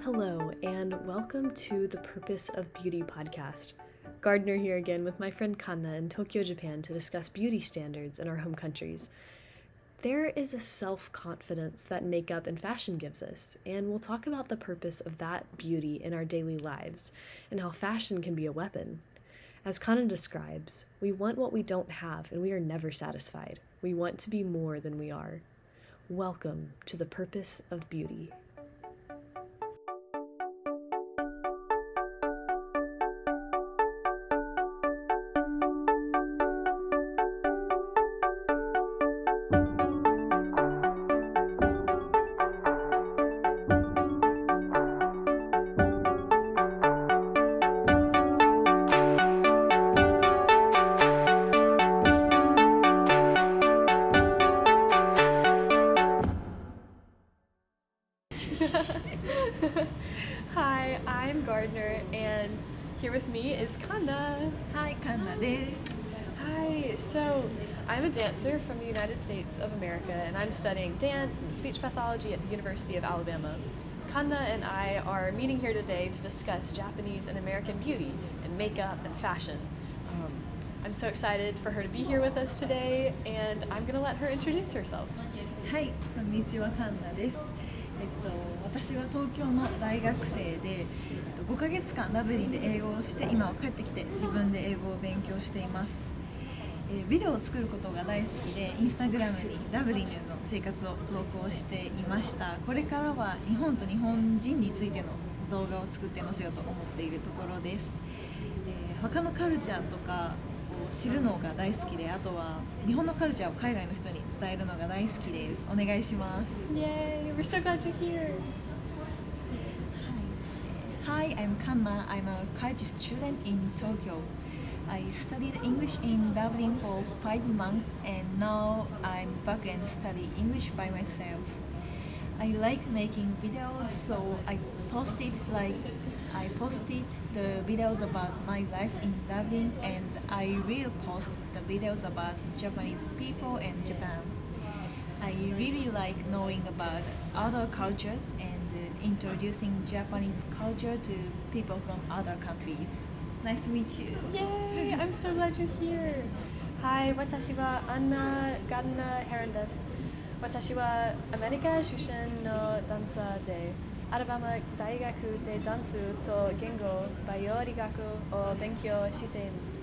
Hello, and welcome to the Purpose of Beauty podcast. Gardner here again with my friend Kanna in Tokyo, Japan to discuss beauty standards in our home countries. There is a self-confidence that makeup and fashion gives us, and we'll talk about the purpose of that beauty in our daily lives and how fashion can be a weapon. As Kanna describes, we want what we don't have and we are never satisfied. We want to be more than we are. Welcome to the Purpose of Beauty. Hi, I'm Gardner, and here with me is Kanna. Hi, Kanna です。 Hi, so I'm a dancer from the United States of America, and I'm studying dance and speech pathology at the University of Alabama. Kanna and I are meeting here today to discuss Japanese and American beauty and makeup and fashion. I'm so excited for her to be here with us today, and I'm going to let her introduce herself. はい、こんにちは、カンナです。私は東京の大学生で、5ヶ月間ダブリンで英語をして、今は帰ってきて自分で英語を勉強しています。ビデオを作ることが大好きで、インスタグラムにダブリンでの生活を投稿していました。これからは日本と日本人についての動画を作って載せようと思っているところです。他のカルチャーとか知るのが大好きで、あとは日本のカルチャーを海外の人に伝えるのが大好きです。お願いします。 Yay, we're so glad you're here. Hi, I'm Kanna. I'm a college student in Tokyo. I studied English in Dublin for 5 months and now I'm back and study English by myself. I like making videos, so I posted the videos about my life in Dublin, and I will post the videos about Japanese people and Japan. I really like knowing about other cultures and introducing Japanese culture to people from other countries. Nice to meet you. Yay! I'm so glad you're here. Hi, 私はアンナ・ガンナ・ヘランです。私はアメリカ出身のダンサーで、アラバマ大学でダンスと言語、バイオ理学を勉強しています。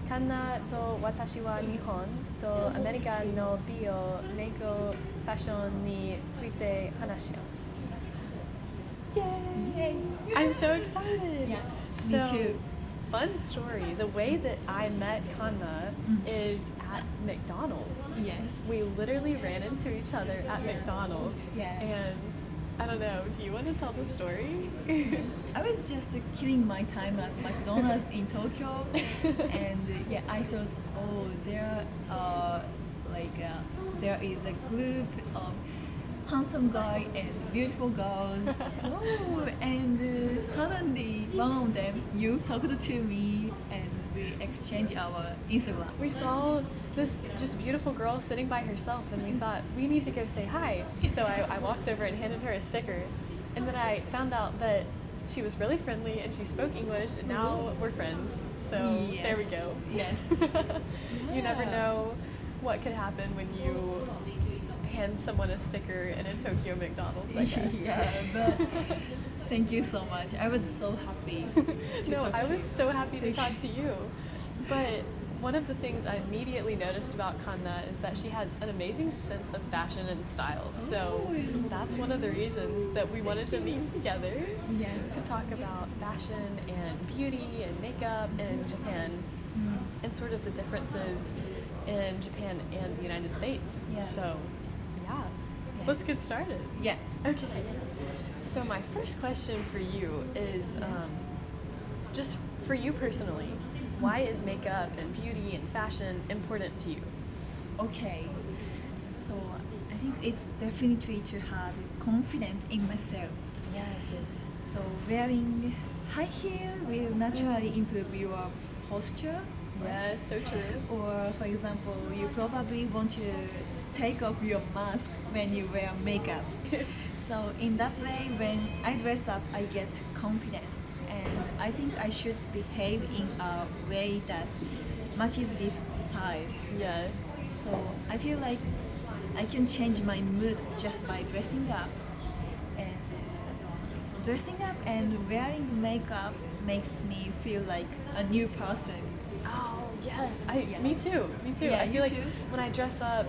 カンナと私は日本とアメリカの美容、メイク、ファッションについて話します。Yay! I'm so excited. Yeah, So, me too. Fun story. The way that I met Kanna is at McDonald's. Yes. We literally ran into each other at McDonald's. Yeah. And I don't know, do you want to tell the story? I was just killing my time at McDonald's in Tokyo, and yeah, I thought, oh, there is a group of handsome guy and beautiful girls. Oh, and suddenly one of them, you talked to me, and we exchanged our Instagram. We saw this just beautiful girl sitting by herself, and we thought, we need to go say hi. So I walked over and handed her a sticker, and then I found out that she was really friendly and she spoke English, and now we're friends. So there we go. Yes. You never Yeah. know what could happen when you hand someone a sticker in a Tokyo McDonald's, I guess. Yeah, but thank you so much. I was so happy to No, talk I to was you. so happy to talk to you. But one of the things I immediately noticed about Kanna is that she has an amazing sense of fashion and style. So Oh. that's one of the reasons that we wanted to meet together Yeah. to talk about fashion and beauty and makeup in Japan and sort of the differences in Japan and the United States. Yeah. So, yeah, Yeah. let's get started. Yeah. Okay. So my first question for you is just for you personally, why is makeup and beauty and fashion important to you? Okay. So I think it's definitely to have confidence in myself. Yes, yes. So wearing high heel will naturally improve your posture Yes, so true. Or for example, you probably want to take off your mask when you wear makeup. So in that way, when I dress up, I get confidence, and I think I should behave in a way that matches this style. Yes. So I feel like I can change my mood just by dressing up. And dressing up and wearing makeup makes me feel like a new person. Oh, yes. Yeah. Me too. Me too. Yeah, I you feel like too? when I dress up,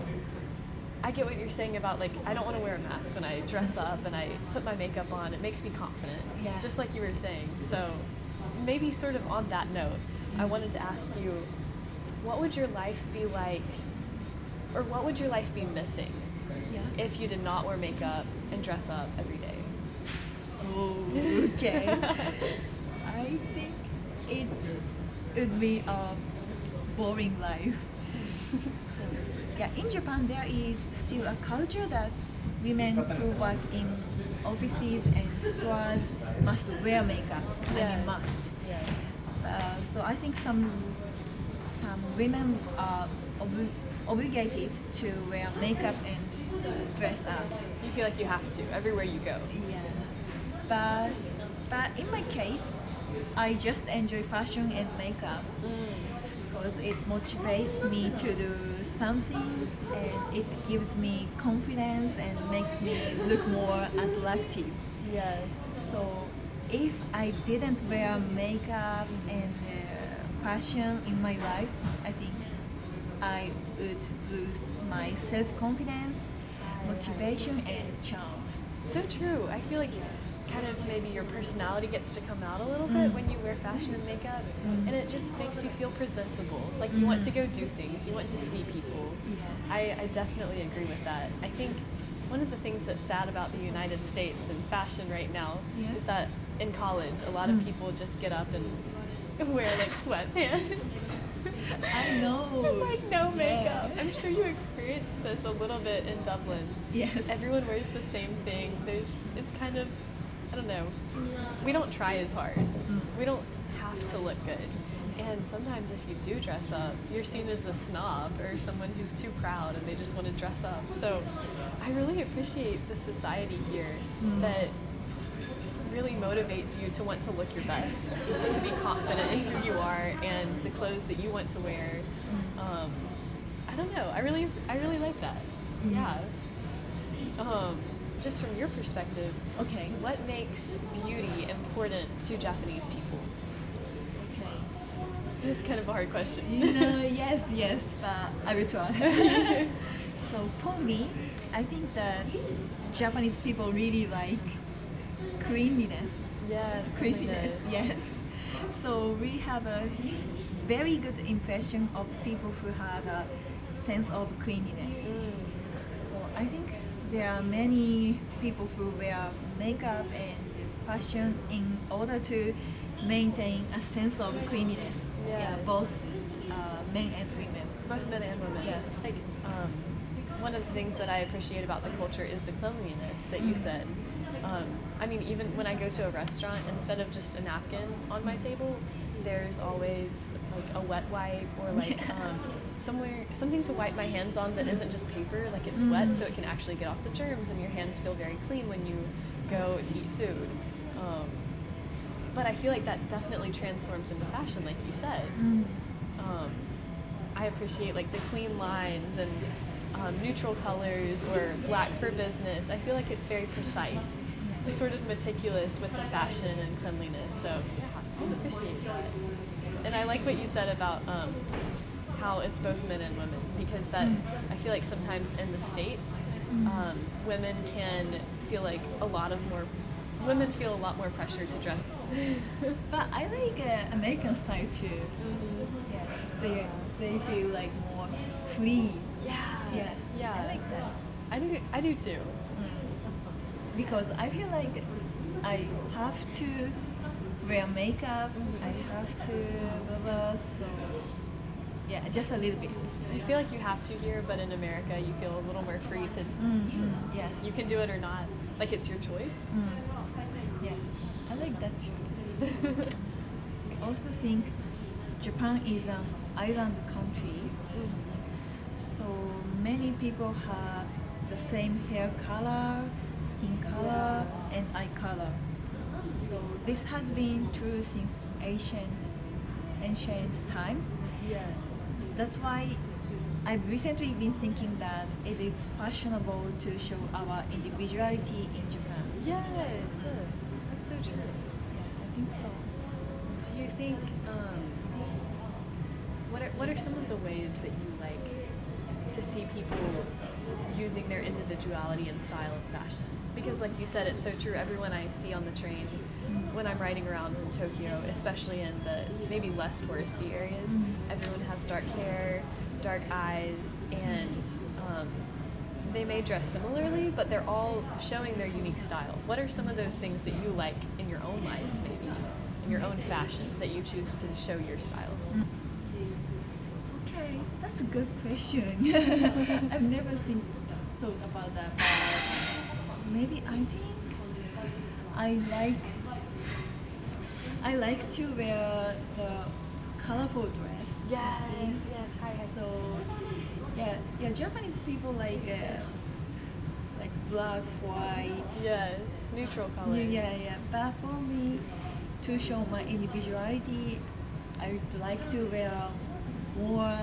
I get what you're saying about like I don't want to wear a mask when I dress up and I put my makeup on. It makes me confident. Yeah. Just like you were saying. So maybe sort of on that note, I wanted to ask you, what would your life be like, or what would your life be missing Yeah. if you did not wear makeup and dress up every day? Oh, okay. I think it would be a boring life. Yeah, in Japan there is still a culture that women who work in offices and stores must wear makeup. I mean must. Yes. So I think some women are obligated to wear makeup and dress up. You feel like you have to everywhere you go. Yeah, but in my case, I just enjoy fashion and makeup because it motivates me to do something, and it gives me confidence and makes me look more attractive. Yes. So if I didn't wear makeup and fashion in my life, I think I would lose my self-confidence, motivation, and chance. So true. I feel like kind of maybe your personality gets to come out a little bit when you wear fashion and makeup, and it just makes you feel presentable. Like you want to go do things, you want to see people. Yes. I definitely agree with that. I think one of the things that's sad about the United States and fashion right now Yeah. is that in college, a lot of people just get up and wear like sweatpants. I know. And like no makeup. Yeah. I'm sure you experienced this a little bit in Dublin. Yes. Everyone wears the same thing. It's kind of, I don't know. We don't try as hard. We don't have to look good. And sometimes if you do dress up, you're seen as a snob or someone who's too proud and they just want to dress up. So I really appreciate the society here that really motivates you to want to look your best, to be confident in who you are and the clothes that you want to wear. I don't know. I really like that. Yeah. Just from your perspective, Okay. what makes beauty important to Japanese people? Okay. It's kind of a hard question. Yes, but I will try. So for me, I think that Japanese people really like cleanliness. Yes, Cleanliness, yes. So we have a very good impression of people who have a sense of cleanliness. So I think there are many people who wear makeup and fashion in order to maintain a sense of cleanliness. Yeah, Yes. both men and women. Both men and women. Yes. Like, one of the things that I appreciate about the culture is the cleanliness that you said. I mean, even when I go to a restaurant, instead of just a napkin on my table, there's always like a wet wipe or like something to wipe my hands on that isn't just paper, like it's wet, so it can actually get off the germs and your hands feel very clean when you go to eat food. But I feel like that definitely transforms into fashion, like you said. I appreciate like the clean lines and neutral colors or black for business. I feel like it's very precise. It's sort of meticulous with the fashion and cleanliness. So yeah, I appreciate that. And I like what you said about how it's both men and women, because that I feel like sometimes in the States, women can feel like women feel a lot more pressure to dress. But I like American style too. Yeah, so they feel like more free. Yeah. I like that. I do too. Because I feel like I have to wear makeup, I have to blah blah, so yeah, just a little bit. You feel like you have to here, but in America you feel a little more free to, Yes. you can do it or not. Like it's your choice. Yeah, I like that too. I also think Japan is an island country. So many people have the same hair color, skin color, and eye color. So this has been true since ancient times. Yes. That's why I've recently been thinking that it is fashionable to show our individuality in Japan. Yes. That's so true. Yeah, I think so. Do you think what are some of the ways that you like to see people using their individuality and style of fashion? Because like you said, it's so true. Everyone I see on the train when I'm riding around in Tokyo, especially in the maybe less touristy areas, everyone has dark hair, dark eyes, and they may dress similarly, but they're all showing their unique style. What are some of those things that you like in your own life, maybe, in your own fashion, that you choose to show your style? Okay, that's a good question. I've never thought about that, but maybe I think I like to wear the colorful dress. Yes. Hi. So yeah, Japanese people like black, white. Yes, neutral colors. Yeah. But for me, to show my individuality, I would like to wear more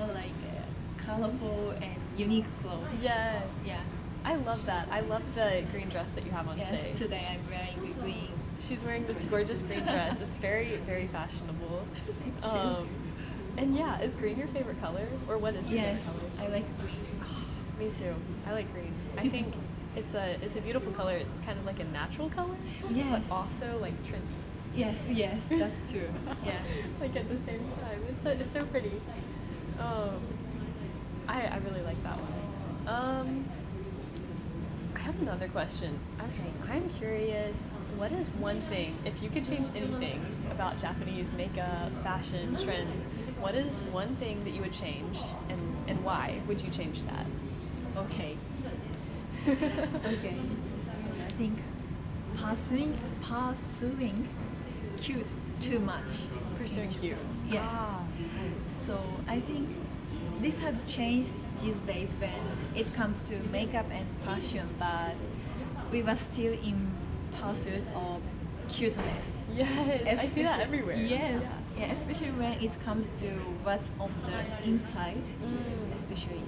colorful and unique clothes. Yes. Yeah. I love that. I love the green dress that you have on Yes, today. today I'm wearing the green. She's wearing this gorgeous green dress. It's very, very fashionable. And yeah, is green your favorite color? Or what is your Yes, favorite color? I like green. Me too. I like green. I think it's a beautiful color. It's kind of like a natural color, Yes. but also like trendy. Yes, that's true. Yeah. Like at the same time, it's so pretty. I really like that one. I have another question. Okay, I'm curious. What is one thing, if you could change anything about Japanese makeup, fashion, trends, what is one thing that you would change, and why would you change that? Okay. Okay. So I think pursuing cute too much. Pursuing cute. Yes. Ah. So I think this has changed these days when it comes to makeup and fashion, but we were still in pursuit of cuteness. Yes, I see that everywhere. Yes, yeah, especially when it comes to what's on the inside, especially.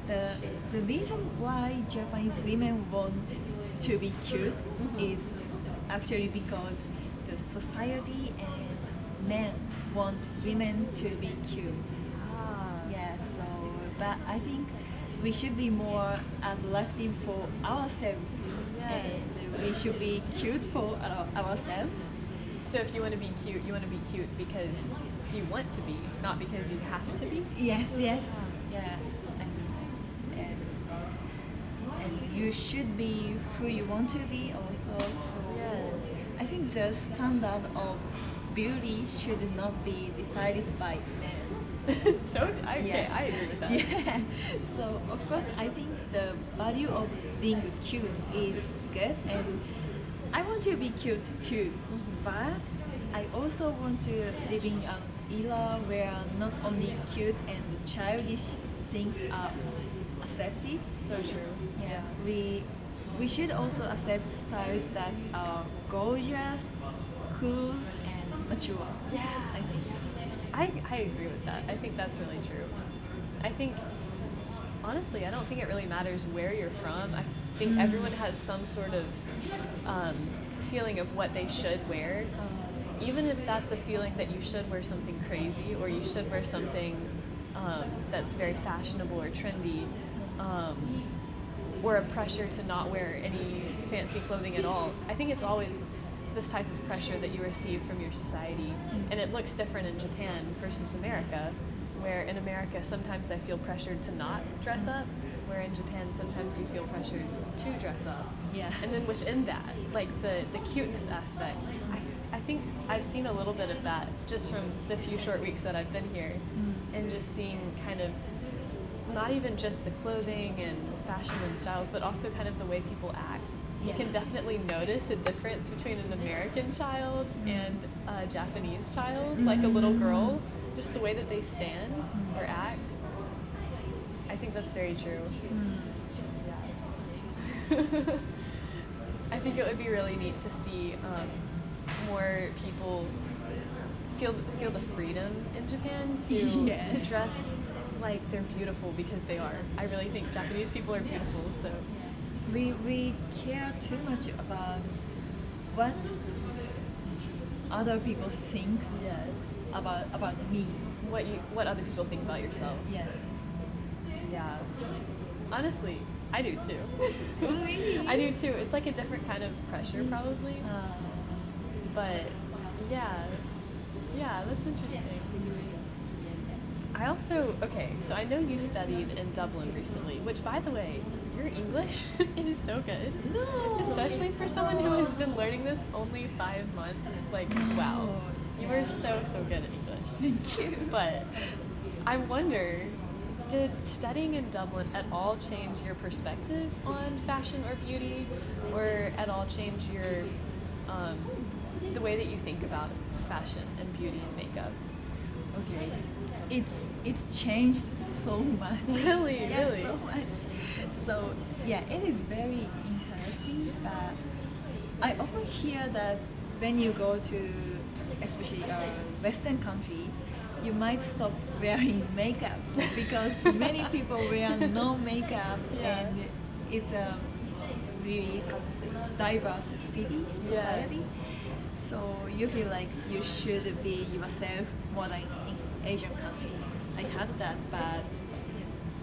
The reason why Japanese women want to be cute is actually because the society and men want women to be cute. Yeah, so but I think we should be more attractive for ourselves, and we should be cute for ourselves. So if you want to be cute, you want to be cute because you want to be, not because you have to be. Yes, yeah, and you should be who you want to be also. So Yes. I think the standard of beauty should not be decided by men. I agree with that. Yeah. So of course, I think the value of being cute is good, and I want to be cute too. But I also want to live in an era where not only cute and childish things are accepted. So true. Yeah, we should also accept styles that are gorgeous, cool, and mature. Yeah. I think. I agree with that. I think that's really true. I think, honestly, I don't think it really matters where you're from. I think everyone has some sort of feeling of what they should wear. Even if that's a feeling that you should wear something crazy or you should wear something that's very fashionable or trendy, or a pressure to not wear any fancy clothing at all. I think it's always this type of pressure that you receive from your society, and it looks different in Japan versus America, where in America sometimes I feel pressured to not dress up, where in Japan sometimes you feel pressured to dress up. Yeah. And then within that, like the cuteness aspect, I think I've seen a little bit of that just from the few short weeks that I've been here, and just seeing kind of not even just the clothing and fashion and styles, but also kind of the way people act. You can Yes. definitely notice a difference between an American child and a Japanese child, like a little girl. just the way that they stand or act. I think that's very true. I think it would be really neat to see more people feel the freedom in Japan to dress like they're beautiful, because they are. I really think Japanese people are beautiful. So we care too much about what other people think about me. What other people think about yourself. Yes. Yeah. Honestly, I do too. Really? I do too. It's like a different kind of pressure probably. But yeah, that's interesting. I also, so I know you studied in Dublin recently, which, by the way, your English is so good. No. Especially for someone who has been learning this only 5 months. Like, wow. You are so good at English. Thank you. But I wonder, did studying in Dublin at all change your perspective on fashion or beauty, or at all change your the way that you think about fashion and beauty and makeup? Okay. It's changed so much. Really? Yes, Really? so much. So yeah, it is very interesting. But I often hear that when you go to, especially Western country, you might stop wearing makeup because many people wear no makeup, and it's a really, how to say, diverse society. Yes. So you feel like you should be yourself more than in Asian country. I had that, but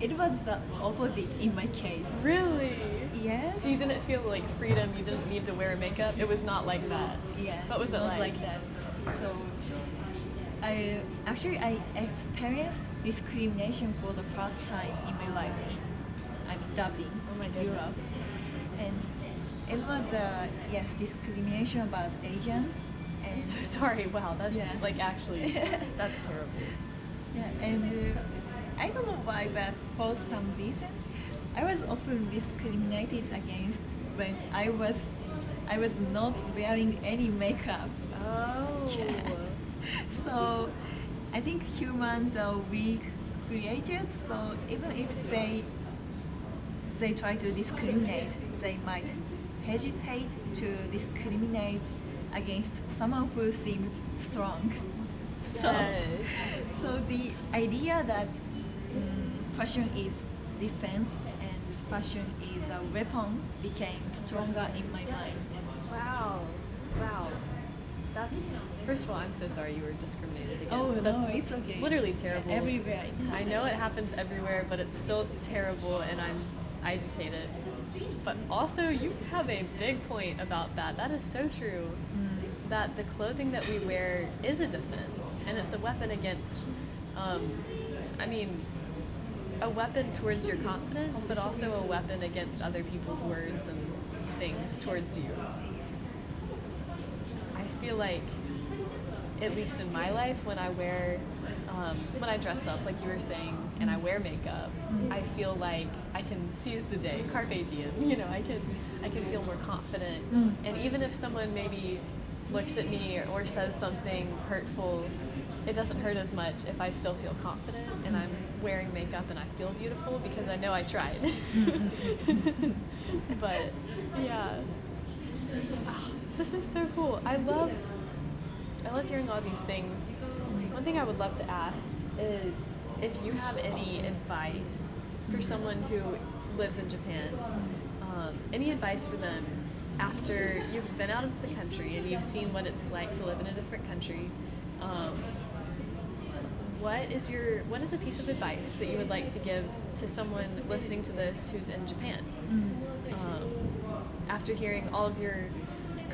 it was the opposite in my case. Really? Yes. So you didn't feel like freedom, you didn't need to wear makeup? It was not like that? Yes. What was it not like? that. So I experienced discrimination for the first time in my life in Dublin, Europe, and it was discrimination about Asians. And I'm so sorry. Wow, that's like actually that's terrible. Yeah, and I don't know why, but for some reason, I was often discriminated against when I was not wearing any makeup. Oh. Yeah. So I think humans are weak creatures. So even if they try to discriminate, they might hesitate to discriminate against someone who seems strong. So the idea that fashion is defense and fashion is a weapon became stronger in my mind. Wow. That's, first of all, I'm so sorry you were discriminated against. Oh, that's no, it's okay. Literally terrible. Everywhere. I know it happens everywhere, but it's still terrible, and I just hate it. But also, you have a big point about that. That is so true. That the clothing that we wear is a defense, and it's a weapon against, a weapon towards your confidence, but also a weapon against other people's words and things towards you. I feel like, at least in my life, when I dress up, like you were saying, and I wear makeup, I feel like I can seize the day, carpe diem. You know, I can feel more confident, and even if someone maybe looks at me or says something hurtful, it doesn't hurt as much if I still feel confident and I'm wearing makeup and I feel beautiful because I know I tried. But yeah, this is so cool. I love hearing all these things. One thing I would love to ask is if you have any advice for someone who lives in Japan, any advice for them after you've been out of the country and you've seen what it's like to live in a different country. What is a piece of advice that you would like to give to someone listening to this who's in Japan? After hearing all of your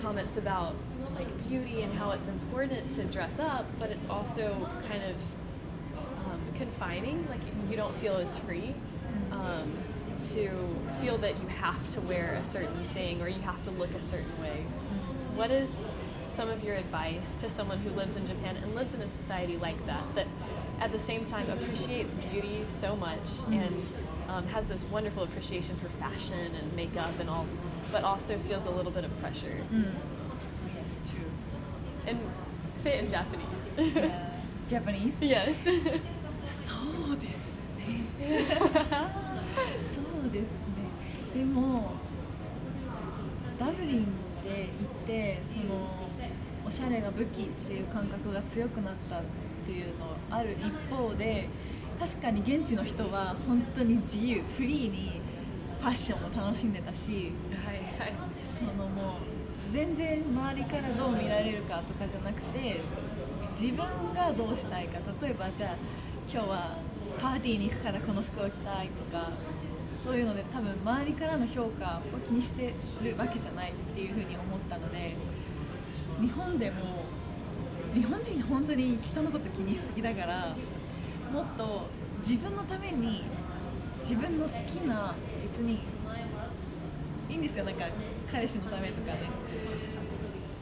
comments about like beauty and how it's important to dress up, but it's also kind of confining, like you don't feel as free to feel that you have to wear a certain thing or you have to look a certain way. What is some of your advice to someone who lives in Japan and lives in a society like that at the same time appreciates beauty so much and has this wonderful appreciation for fashion and makeup and all, but also feels a little bit of pressure? Yes, true. And say it in Japanese. Japanese? Yes. そうですねそうですね。でもダブリンで行ってそのおしゃれが武器っていう感覚が強くなったっていうのある一方で、確かに現地の人は本当に自由フリーにファッションを楽しんでたし、はいはい。そのもう全然周りからどう見られるかとかじゃなくて、自分がどうしたいか、例えばじゃあ今日はパーティーに行くからこの服を着たいとか、そういうので多分周りからの評価を気にしてるわけじゃないっていうふうに思ったので、日本でも日本人本当に人のこと気にしすぎだから、もっと自分のために自分の好きな、別にいいんですよ、なんか彼氏のためとかね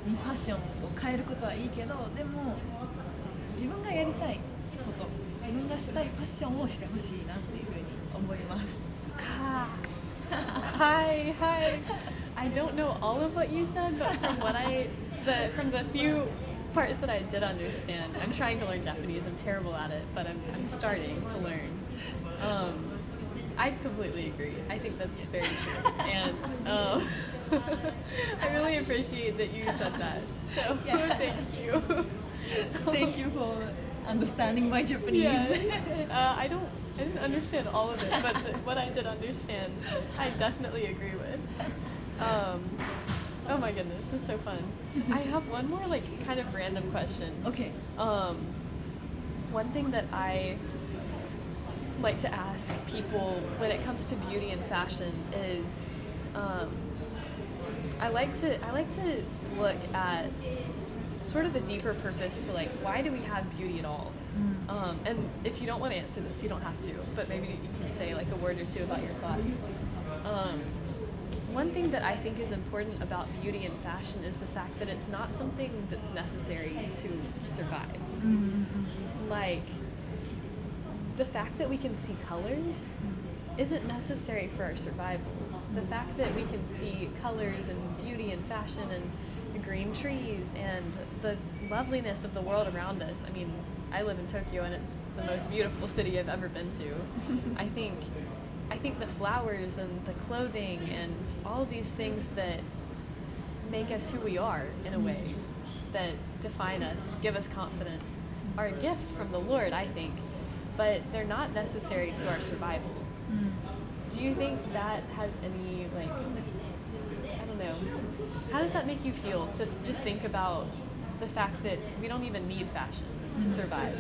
にファッションを変えることはいいけど、でも自分がやりたいこと、自分がしたいファッションをしてほしいなっていうふうに思います。Hi, hi. I don't know all of what you said, but from the few parts that I did understand, I'm trying to learn Japanese. I'm terrible at it, but I'm starting to learn. I completely agree. I think that's very true, and I really appreciate that you said that. So Yeah. thank you. Thank you for understanding my Japanese. Yes. I didn't understand all of it, but what I did understand, I definitely agree with. Oh my goodness, this is so fun. I have one more like kind of random question. Okay. One thing that I like to ask people when it comes to beauty and fashion is, I like to look at sort of a deeper purpose to like, why do we have beauty at all? And if you don't want to answer this, you don't have to, but maybe you can say like a word or two about your thoughts. One thing that I think is important about beauty and fashion is the fact that it's not something that's necessary to survive. Like, the fact that we can see colors isn't necessary for our survival. The fact that we can see colors and beauty and fashion and the green trees and the loveliness of the world around us. I mean, I live in Tokyo and it's the most beautiful city I've ever been to. I think the flowers and the clothing and all of these things that make us who we are in a way, that define us, give us confidence, are a gift from the Lord, I think, but they're not necessary to our survival. Do you think that has any, like, I don't know, how does that make you feel to just think about the fact that we don't even need fashion to survive?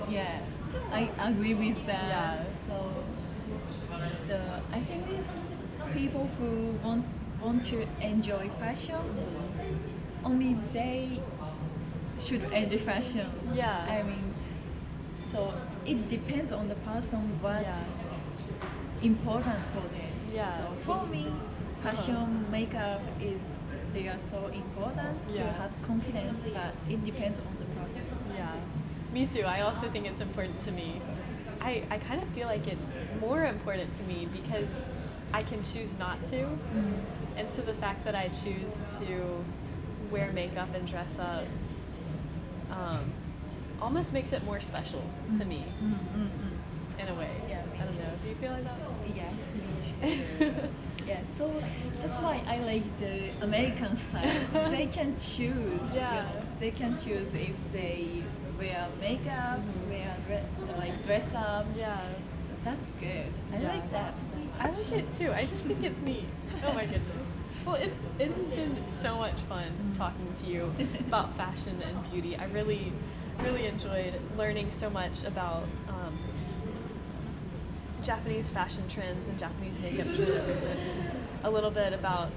Yeah, I agree with that. Yeah. So I think people who want to enjoy fashion, only they should enjoy fashion. Yeah. I mean, so it depends on the person what's Yeah. important for them. Yeah. So for me, fashion, makeup they are so important to Yeah. have confidence, but it depends on the person. Yeah, me too. I also think it's important to me. I kind of feel like it's more important to me because I can choose not to. And so the fact that I choose to wear makeup and dress up almost makes it more special to me in a way. Yeah, me I don't too. know. Do you feel like that? Yes, me too. Yeah, so that's why I like the American style. They can choose. Yeah. They can choose if they wear makeup, dress up. Yeah. So that's good. I Yeah. like that. I like it too. I just think it's neat. Oh my goodness. Well, it has been so much fun talking to you about fashion and beauty. I really enjoyed learning so much about Japanese fashion trends and Japanese makeup trends, and a little bit about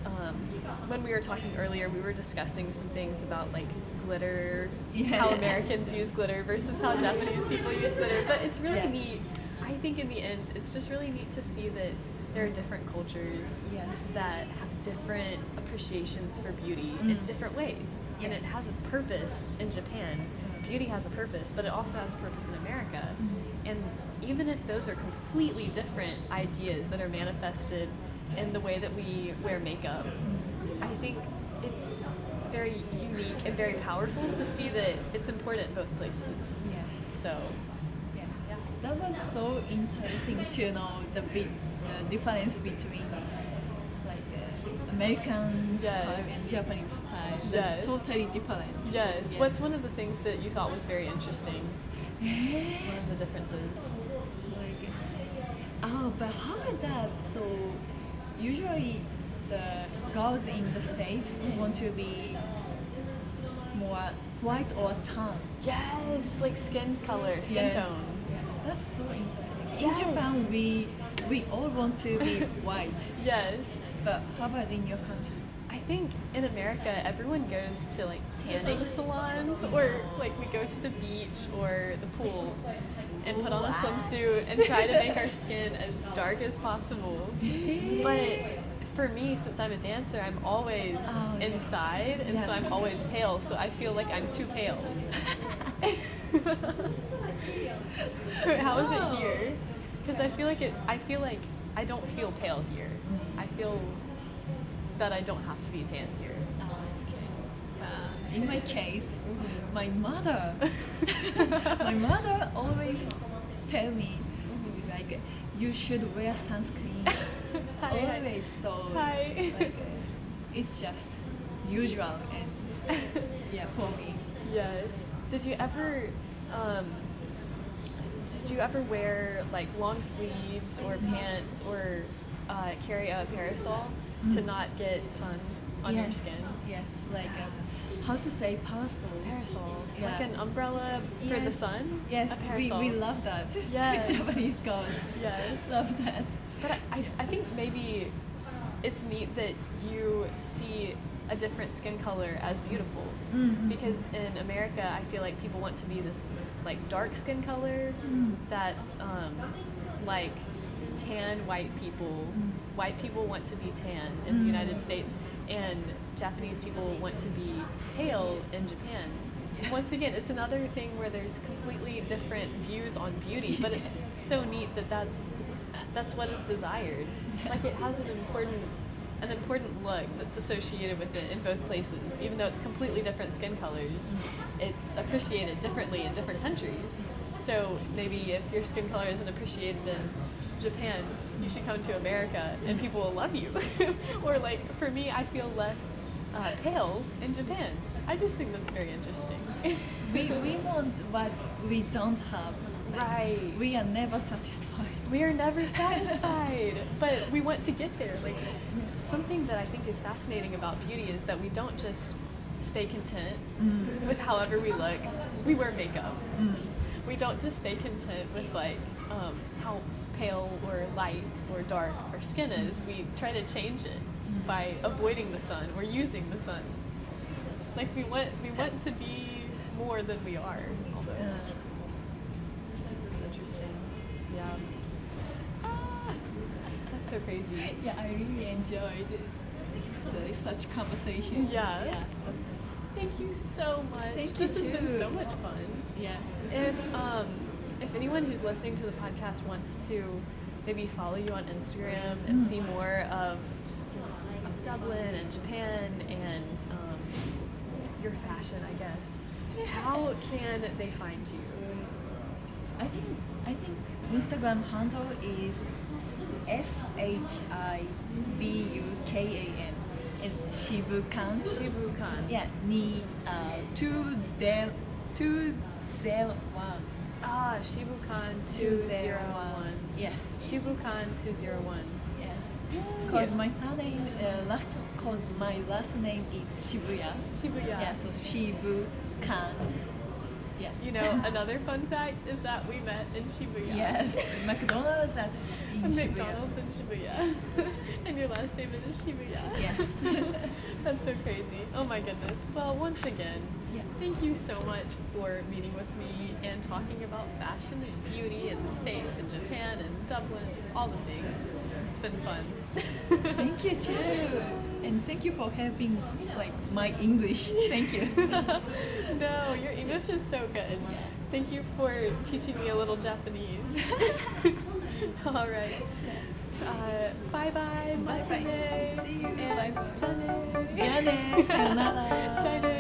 when we were talking earlier, we were discussing some things about like glitter, how Yes. Americans use glitter versus how Japanese people use glitter. But it's really Yeah. neat. I think in the end, it's just really neat to see that there are different cultures Yes. that have different appreciations for beauty in different ways. And it Yes. has a purpose in Japan. Beauty has a purpose, but it also has a purpose in America. And even if those are completely different ideas that are manifested in the way that we wear makeup, I think it's very unique and very powerful to see that it's important in both places. Yes. So, Yeah. That was so interesting to know the difference between like American style Yes. and Japanese style. Yes. That's totally different. yes. Yeah. What's one of the things that you thought was very interesting? One of the differences? Like, oh, but how about that? So usually the girls in the States want to be more white or tan. Yes, like skin color, skin Yes. tone. Yes, that's so interesting. Yes. In Japan, we all want to be white. Yes. But how about in your country? I think in America, everyone goes to like tanning salons, or like we go to the beach or the pool and put on a swimsuit and try to make our skin as dark as possible. But for me, since I'm a dancer, I'm always Oh, yes. inside, and so Yeah. I'm always pale, so I feel like I'm too pale. How is it here? Because I feel like I don't feel pale here. I feel that I don't have to be tan here. In my case, Mhm. my mother always tell me like you should wear sunscreen. Hi. Always. So Hi. like, it's just usual and yeah for me. Yes. Did you ever wear like long sleeves or pants or carry a parasol to not get sun on your Yes, skin? Yes, like how to say parasol. Parasol, Yeah. like an umbrella for the Yes. sun. Yes, a parasol. we love that. Yes. Japanese girls Yes. love that. But I think maybe it's neat that you see a different skin color as beautiful. Mhm. Because in America, I feel like people want to be this like dark skin color that's like tan white people. White people want to be tan in the United States, and Japanese people want to be pale in Japan. Once again, it's another thing where there's completely different views on beauty, but it's so neat that that's what is desired. Like it has an important look that's associated with it in both places, even though it's completely different skin colors. It's appreciated differently in different countries. So maybe if your skin color isn't appreciated in Japan, you should come to America and people will love you. Or like for me, I feel less pale in Japan. I just think that's very interesting. We want what we don't have. Right. We are never satisfied. We are never satisfied, but we want to get there. Like something that I think is fascinating about beauty is that we don't just stay content with however we look. We wear makeup. We don't just stay content with like how pale or light or dark our skin is. We try to change it by avoiding the sun or using the sun. Like we want to be more than we are almost. That's interesting. Yeah. That's so crazy. Yeah, I really enjoyed such conversation. Yeah. Thank you so much. Thank This you has been too. so much fun. Yeah. If anyone who's listening to the podcast wants to maybe follow you on Instagram and see more of Dublin and Japan and your fashion, I guess, how can they find you? I think Instagram handle is SHIBUKAN and Shibukan. Shibukan. Yeah, 201. Ah, Shibukan 201. Yes. Shibukan 201. Yes. Cause my surname my last name is Shibuya. Shibuya. Yeah, so Shibukan. Yeah. You know, another fun fact is that we met in Shibuya. Yes. McDonald's in Shibuya. McDonald's in Shibuya. And your last name is Shibuya. Yes. That's so crazy. Oh my goodness. Well, once again, Yeah. thank you so much for meeting with me and talking about fashion and beauty in the States and Japan and Dublin, all the things. It's been fun. Thank you too. And thank you for helping like my English. Thank you. No, your English is so good. Thank you for teaching me a little Japanese. All right. バイバイ、またね。See you. じゃあね。じゃあね、さよなら。じゃあね。